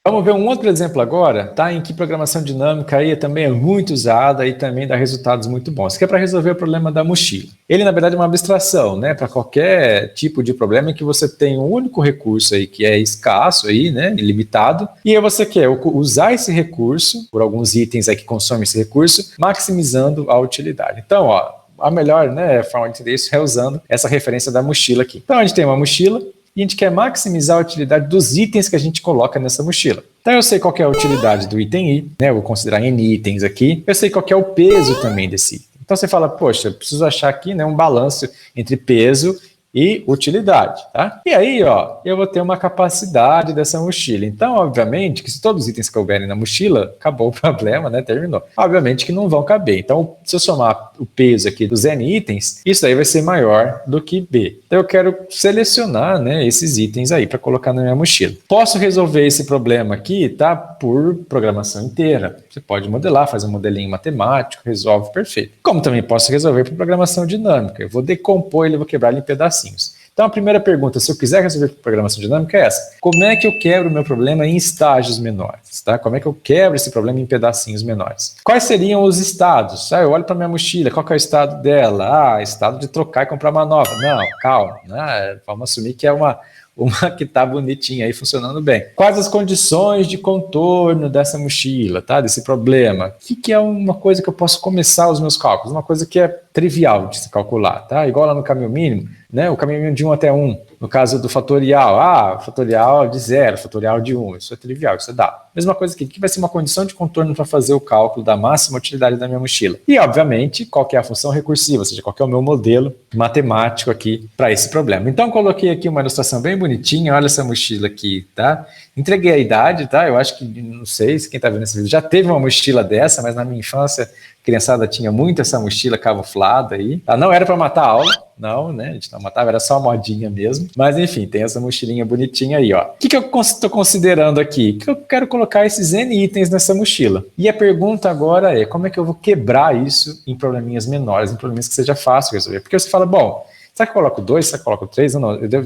Vamos ver um outro exemplo agora, tá? Em que programação dinâmica aí também é muito usada e também dá resultados muito bons, que é para resolver o problema da mochila. Ele, na verdade, é uma abstração, né? Para qualquer tipo de problema em que você tem um único recurso aí que é escasso aí, né? Ilimitado, e aí você quer usar esse recurso, por alguns itens aí que consomem esse recurso, maximizando a utilidade. Então, ó, a melhor, né, forma de entender isso é usando essa referência da mochila aqui. Então, a gente tem uma mochila, e a gente quer maximizar a utilidade dos itens que a gente coloca nessa mochila. Então eu sei qual que é a utilidade do item I, né? Eu vou considerar N itens aqui. Eu sei qual que é o peso também desse item. Então você fala, poxa, eu preciso achar aqui, né, um balanço entre peso e utilidade, tá? E aí, ó, eu vou ter uma capacidade dessa mochila. Então, obviamente, que se todos os itens couberem na mochila, acabou o problema, né? Terminou. Obviamente que não vão caber. Então, se eu somar o peso aqui dos N itens, isso aí vai ser maior do que B. Então, eu quero selecionar, né, esses itens aí para colocar na minha mochila. Posso resolver esse problema aqui, tá? Por programação inteira. Você pode modelar, fazer um modelinho matemático, resolve perfeito. Como também posso resolver por programação dinâmica. Eu vou decompor ele, vou quebrar ele em pedacinhos. Então, a primeira pergunta, se eu quiser resolver programação dinâmica, é essa. Como é que eu quebro o meu problema em estágios menores? Tá? Como é que eu quebro esse problema em pedacinhos menores? Quais seriam os estados? Eu olho para minha mochila, qual que é o estado dela? Estado de trocar e comprar uma nova. Não, calma. Vamos assumir que é uma que está bonitinha aí, funcionando bem. Quais as condições de contorno dessa mochila, tá? Desse problema? O que é uma coisa que eu posso começar os meus cálculos? Uma coisa que é trivial de se calcular, tá? Igual lá no caminho mínimo, né? O caminho mínimo de 1 até 1. No caso do fatorial, fatorial de 0, fatorial de 1. Isso é trivial, isso dá. Mesma coisa aqui, o que vai ser uma condição de contorno para fazer o cálculo da máxima utilidade da minha mochila? E, obviamente, qual que é a função recursiva, ou seja, qual que é o meu modelo matemático aqui para esse problema. Então, coloquei aqui uma ilustração bem bonitinha, olha essa mochila aqui, tá? Entreguei a idade, tá? Eu acho que, não sei se quem está vendo esse vídeo já teve uma mochila dessa, mas na minha infância, a criançada tinha muito essa mochila camuflada aí. Tá? Não era para matar a aula, não, né? A gente não matava, era só modinha mesmo. Mas, enfim, tem essa mochilinha bonitinha aí, ó. O que eu estou considerando aqui? Que eu quero colocar esses N itens nessa mochila. E a pergunta agora é, como é que eu vou quebrar isso em probleminhas menores, em probleminhas que seja fácil resolver? Porque você fala, bom, será que eu coloco 2? Será que eu coloco 3?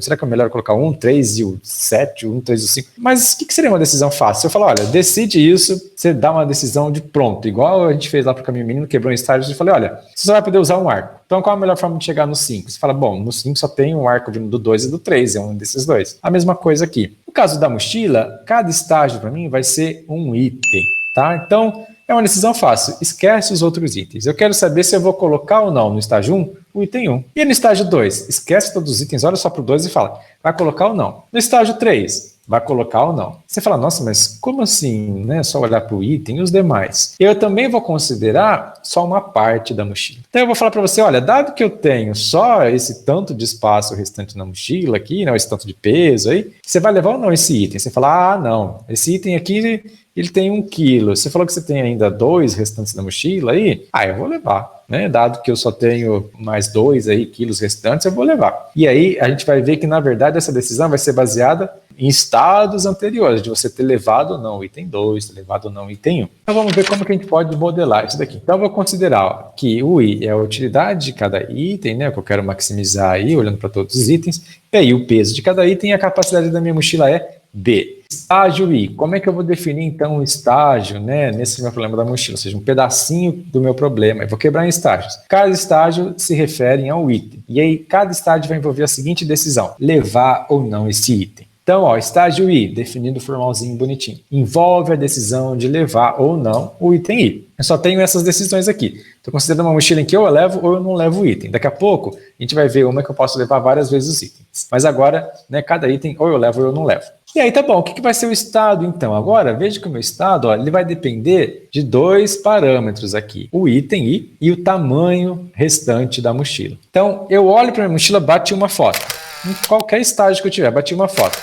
Será que é melhor colocar 1, 3 e o 7, 1, 3 e o 5? Mas o que seria uma decisão fácil? Se eu falar, olha, decide isso, você dá uma decisão de pronto. Igual a gente fez lá para o caminho mínimo, quebrou em estágios, e falei, olha, você só vai poder usar um arco. Então, qual a melhor forma de chegar no 5? Você fala, bom, no 5 só tem um arco do 2 e do 3, é um desses dois. A mesma coisa aqui. No caso da mochila, cada estágio para mim vai ser um item, tá? Então, é uma decisão fácil, esquece os outros itens. Eu quero saber se eu vou colocar ou não no estágio 1 o item 1. E no estágio 2, esquece todos os itens, olha só para o 2 e fala, vai colocar ou não. No estágio 3, vai colocar ou não. Você fala, nossa, mas como assim, né? Só olhar para o item e os demais. Eu também vou considerar só uma parte da mochila. Então eu vou falar para você, olha, dado que eu tenho só esse tanto de espaço restante na mochila aqui, né, esse tanto de peso aí, você vai levar ou não esse item? Você fala, não, esse item aqui, ele tem 1 quilo. Você falou que você tem ainda 2 restantes na mochila aí? Eu vou levar. Né? Dado que eu só tenho mais 2 aí, quilos restantes, eu vou levar. E aí a gente vai ver que, na verdade, essa decisão vai ser baseada em estados anteriores, de você ter levado ou não o item 2, ter levado ou não o item 1. Então vamos ver como que a gente pode modelar isso daqui. Então eu vou considerar que o I é a utilidade de cada item, né, que eu quero maximizar aí, olhando para todos os itens, e aí o peso de cada item e a capacidade da minha mochila é B. Estágio I. Como é que eu vou definir, então, o estágio, né, nesse meu problema da mochila? Ou seja, um pedacinho do meu problema. Eu vou quebrar em estágios. Cada estágio se refere ao item. E aí, cada estágio vai envolver a seguinte decisão: levar ou não esse item. Então, ó, estágio I, definido formalzinho, bonitinho. Envolve a decisão de levar ou não o item I. Eu só tenho essas decisões aqui. Estou considerando uma mochila em que ou eu levo ou eu não levo o item. Daqui a pouco, a gente vai ver uma que eu posso levar várias vezes os itens. Mas agora, né, cada item ou eu levo ou eu não levo. E aí, tá bom, o que vai ser o estado, então? Agora, veja que o meu estado, ó, ele vai depender de 2 parâmetros aqui. O item I e o tamanho restante da mochila. Então, eu olho para a minha mochila, bati uma foto. Em qualquer estágio que eu tiver, bati uma foto.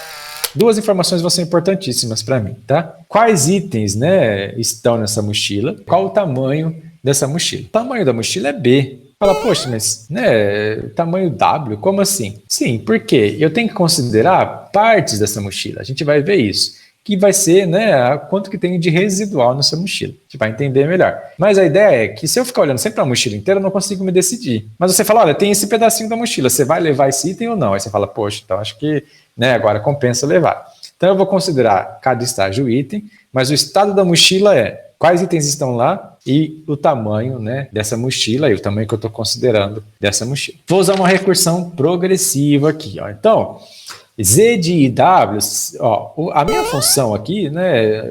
2 informações vão ser importantíssimas para mim, tá? Quais itens, né, estão nessa mochila? Qual o tamanho dessa mochila? O tamanho da mochila é B. Fala, poxa, mas, né, tamanho W, como assim? Sim, porque eu tenho que considerar partes dessa mochila. A gente vai ver isso. Que vai ser, né, quanto que tem de residual nessa mochila. A gente vai entender melhor. Mas a ideia é que se eu ficar olhando sempre a mochila inteira, eu não consigo me decidir. Mas você fala, olha, tem esse pedacinho da mochila, você vai levar esse item ou não? Aí você fala, poxa, então acho que, né, agora compensa levar. Então eu vou considerar cada estágio item, mas o estado da mochila é quais itens estão lá e o tamanho, né, dessa mochila e o tamanho que eu estou considerando dessa mochila. Vou usar uma recursão progressiva aqui, ó. Então, Z de IW, ó, a minha função aqui, né,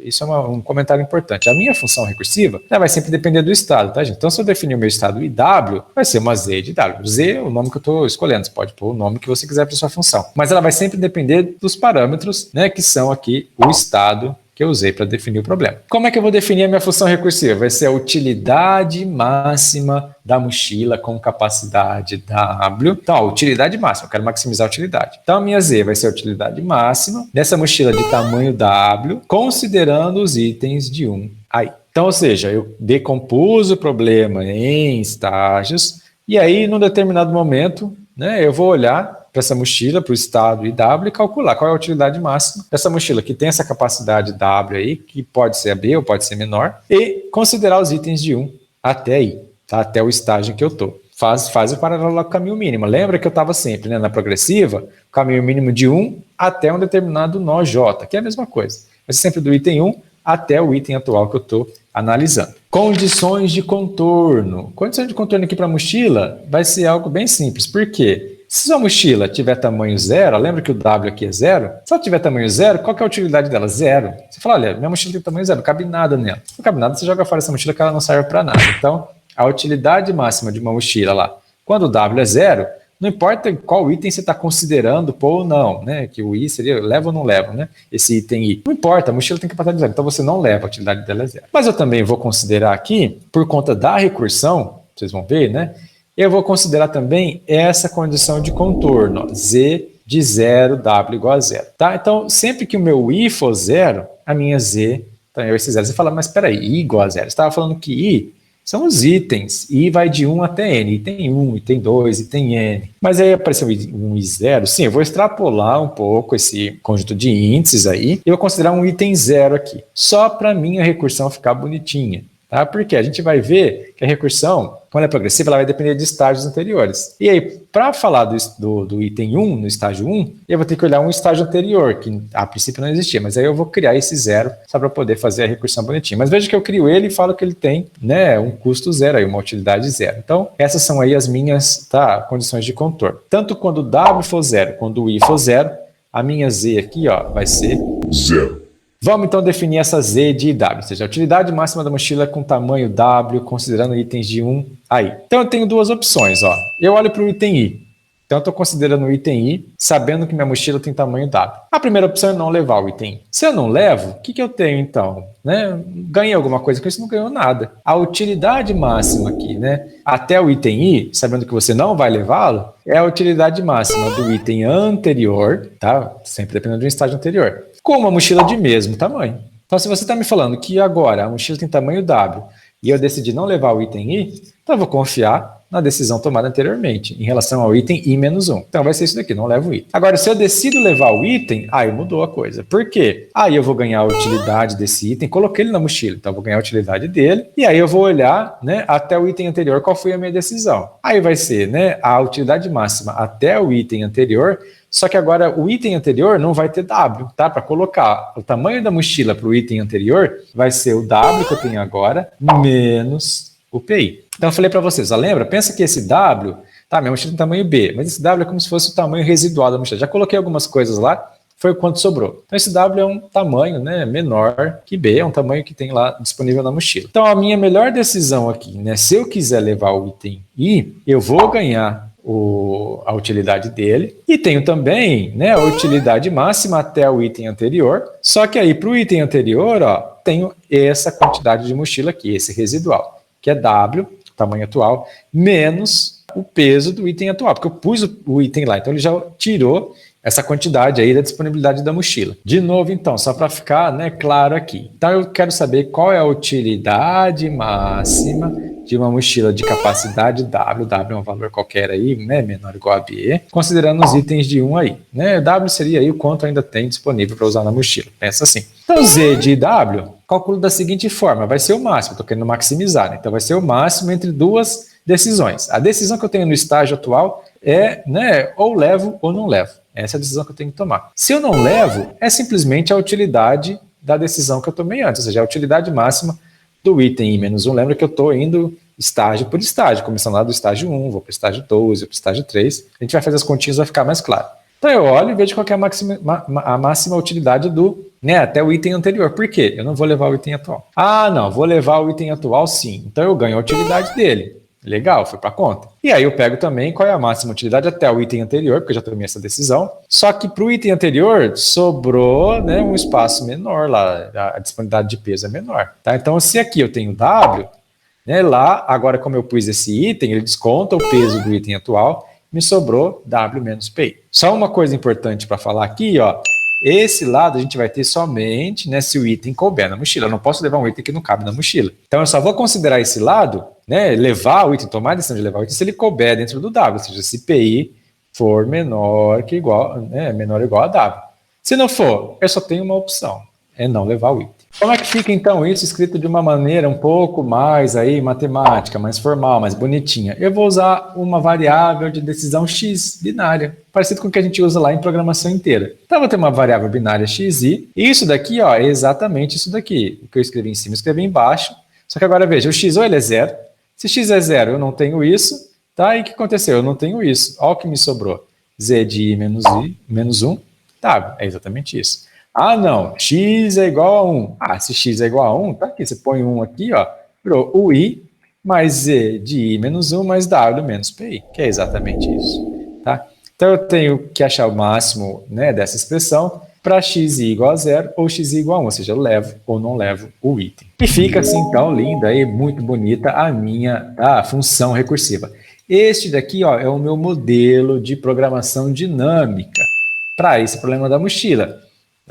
isso é um comentário importante, a minha função recursiva, né, vai sempre depender do estado, tá, gente? Então, se eu definir o meu estado IW, vai ser uma Z de IW. Z é o nome que eu estou escolhendo, você pode pôr o nome que você quiser para sua função, mas ela vai sempre depender dos parâmetros, né, que são aqui o estado que eu usei para definir o problema. Como é que eu vou definir a minha função recursiva? Vai ser a utilidade máxima da mochila com capacidade W. Então, a utilidade máxima, eu quero maximizar a utilidade. Então, a minha Z vai ser a utilidade máxima dessa mochila de tamanho W, considerando os itens de 1 aí. Então, ou seja, eu decompus o problema em estágios e aí, num determinado momento, né, eu vou olhar para essa mochila, para o estado IW e calcular qual é a utilidade máxima dessa mochila que tem essa capacidade W aí, que pode ser a B ou pode ser menor, e considerar os itens de 1 até aí, tá? Até o estágio em que eu estou. Faz o paralelo com o caminho mínimo. Lembra que eu estava sempre, né, na progressiva, caminho mínimo de 1 até um determinado nó J, que é a mesma coisa. Vai ser sempre do item 1 até o item atual que eu estou analisando. Condições de contorno. Condições de contorno aqui para a mochila vai ser algo bem simples. Por quê? Se sua mochila tiver tamanho 0, lembra que o W aqui é 0? Se ela tiver tamanho 0, qual que é a utilidade dela? 0. Você fala, olha, minha mochila tem tamanho 0, não cabe nada nela. Não cabe nada, você joga fora essa mochila que ela não serve para nada. Então, a utilidade máxima de uma mochila lá, quando o W é 0, não importa qual item você está considerando pôr ou não, né? Que o I seria leva ou não leva, né? Esse item I. Não importa, a mochila tem capacidade de 0, então você não leva, a utilidade dela é 0. Mas eu também vou considerar aqui, por conta da recursão, vocês vão ver, né? Eu vou considerar também essa condição de contorno, ó, Z de 0, W igual a 0. Tá? Então, sempre que o meu I for 0, a minha Z também vai ser 0. Você fala, mas espera aí, I igual a 0. Você estava falando que I são os itens. I vai de 1 até N. Item 1, item 2, item N. Mas aí apareceu um I 0. Sim, eu vou extrapolar um pouco esse conjunto de índices aí e vou considerar um item 0 aqui. Só para a minha recursão ficar bonitinha. Tá? Porque a gente vai ver que a recursão, quando é progressiva, ela vai depender de estágios anteriores. E aí, para falar do item 1, no estágio 1, eu vou ter que olhar um estágio anterior, que a princípio não existia, mas aí eu vou criar esse 0 só para poder fazer a recursão bonitinha. Mas veja que eu crio ele e falo que ele tem, né, um custo 0, aí, uma utilidade 0. Então, essas são aí as minhas, tá, condições de contorno. Tanto quando o W for 0, quando o I for 0, a minha Z aqui, ó, vai ser 0. Vamos então definir essa Z de IW, ou seja, a utilidade máxima da mochila com tamanho W, considerando itens de 1 aí. Então eu tenho duas opções, ó. Eu olho para o item I, então eu estou considerando o item I, sabendo que minha mochila tem tamanho W. A primeira opção é não levar o item I. Se eu não levo, o que eu tenho então? Né? Ganhei alguma coisa com isso? Não ganhou nada. A utilidade máxima aqui, né, até o item I, sabendo que você não vai levá-lo, é a utilidade máxima do item anterior, tá? Sempre dependendo de um estágio anterior, com uma mochila de mesmo tamanho. Então, se você está me falando que agora a mochila tem tamanho W e eu decidi não levar o item I, então eu vou confiar na decisão tomada anteriormente, em relação ao item I-1. Então vai ser isso daqui, não levo o item. Agora, se eu decido levar o item, aí mudou a coisa. Por quê? Aí eu vou ganhar a utilidade desse item, coloquei ele na mochila, então eu vou ganhar a utilidade dele, e aí eu vou olhar, né, até o item anterior, qual foi a minha decisão. Aí vai ser, né, a utilidade máxima até o item anterior, só que agora o item anterior não vai ter W, tá? Para colocar o tamanho da mochila para o item anterior, vai ser o W que eu tenho agora, menos o PI. Então eu falei para vocês, ó, lembra? Pensa que esse W, tá? Minha mochila tem tamanho B, mas esse W é como se fosse o tamanho residual da mochila. Já coloquei algumas coisas lá, foi o quanto sobrou. Então esse W é um tamanho, né, menor que B, é um tamanho que tem lá disponível na mochila. Então a minha melhor decisão aqui, né, se eu quiser levar o item I, eu vou ganhar a utilidade dele, e tenho também, né, a utilidade máxima até o item anterior, só que aí para o item anterior, ó, tenho essa quantidade de mochila aqui, esse residual, que é W, tamanho atual, menos o peso do item atual, porque eu pus o item lá, então ele já tirou essa quantidade aí da disponibilidade da mochila. De novo, então, só para ficar, né, claro aqui. Então eu quero saber qual é a utilidade máxima de uma mochila de capacidade W. W é um valor qualquer aí, né, menor ou igual a B, considerando os itens de 1 aí. Né? W seria aí o quanto ainda tem disponível para usar na mochila. Pensa assim. Então Z de W, calculo da seguinte forma, vai ser o máximo, estou querendo maximizar, né? Então vai ser o máximo entre duas decisões. A decisão que eu tenho no estágio atual é, né, ou levo ou não levo. Essa é a decisão que eu tenho que tomar. Se eu não levo, é simplesmente a utilidade da decisão que eu tomei antes, ou seja, a utilidade máxima do item I-1. Lembra que eu estou indo estágio por estágio, começando lá do estágio 1, vou para o estágio 12, para o estágio 3. A gente vai fazer as continhas, vai ficar mais claro. Então eu olho e vejo qual que é a máxima utilidade do, né, até o item anterior. Por quê? Eu não vou levar o item atual. Ah, não, vou levar o item atual sim. Então eu ganho a utilidade dele. Legal, foi para conta. E aí eu pego também qual é a máxima utilidade até o item anterior, porque eu já tomei essa decisão. Só que para o item anterior sobrou, né, um espaço menor lá, a disponibilidade de peso é menor. Tá? Então se aqui eu tenho W, né, lá, agora como eu pus esse item, ele desconta o peso do item atual, me sobrou W menos PI. Só uma coisa importante para falar aqui, ó, esse lado a gente vai ter somente, né, se o item couber na mochila. Eu não posso levar um item que não cabe na mochila. Então eu só vou considerar esse lado, né, levar o item, tomar a decisão de levar o item, se ele couber dentro do W, ou seja, se PI for menor que igual, né, menor ou igual a W. Se não for, eu só tenho uma opção, é não levar o item. Como é que fica então isso escrito de uma maneira um pouco mais aí matemática, mais formal, mais bonitinha? Eu vou usar uma variável de decisão x binária, parecido com o que a gente usa lá em programação inteira. Então eu vou ter uma variável binária xi, e isso daqui, ó, é exatamente isso daqui. O que eu escrevi em cima, eu escrevi embaixo. Só que agora veja, o x ou ele é zero. Se x é zero, eu não tenho isso, tá? E o que aconteceu? Eu não tenho isso. Olha o que me sobrou. Z de i menos 1, tá? É exatamente isso. Ah, não, x é igual a 1. Ah, se x é igual a 1, tá aqui, você põe 1 aqui, ó, virou o i mais z de i menos 1 mais w menos pi, que é exatamente isso, tá? Então eu tenho que achar o máximo, né, dessa expressão para xi igual a 0 ou xi igual a 1, ou seja, eu levo ou não levo o item. E fica assim, então, linda e muito bonita a minha função recursiva. Este daqui, ó, é o meu modelo de programação dinâmica para esse problema da mochila.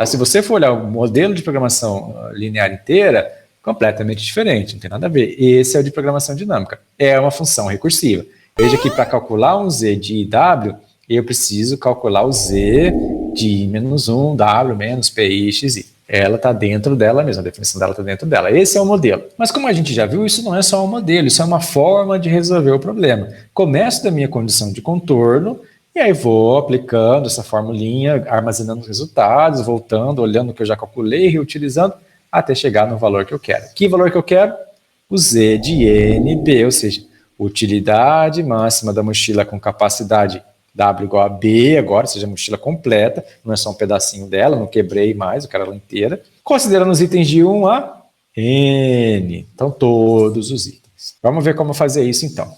Se você for olhar o modelo de programação linear inteira, completamente diferente, não tem nada a ver. Esse é o de programação dinâmica, é uma função recursiva. Veja que para calcular um z de iw, eu preciso calcular o z de i menos 1, w menos pi, xi. Ela está dentro dela mesma, a definição dela está dentro dela. Esse é o modelo. Mas como a gente já viu, isso não é só um modelo, isso é uma forma de resolver o problema. Começo da minha condição de contorno, e aí vou aplicando essa formulinha, armazenando os resultados, voltando, olhando o que eu já calculei, reutilizando, até chegar no valor que eu quero. Que valor que eu quero? O Z de NB, ou seja, utilidade máxima da mochila com capacidade W igual a B, agora, ou seja, a mochila completa, não é só um pedacinho dela, não quebrei mais, eu quero ela inteira. Considerando os itens de 1 a N, então todos os itens. Vamos ver como fazer isso então.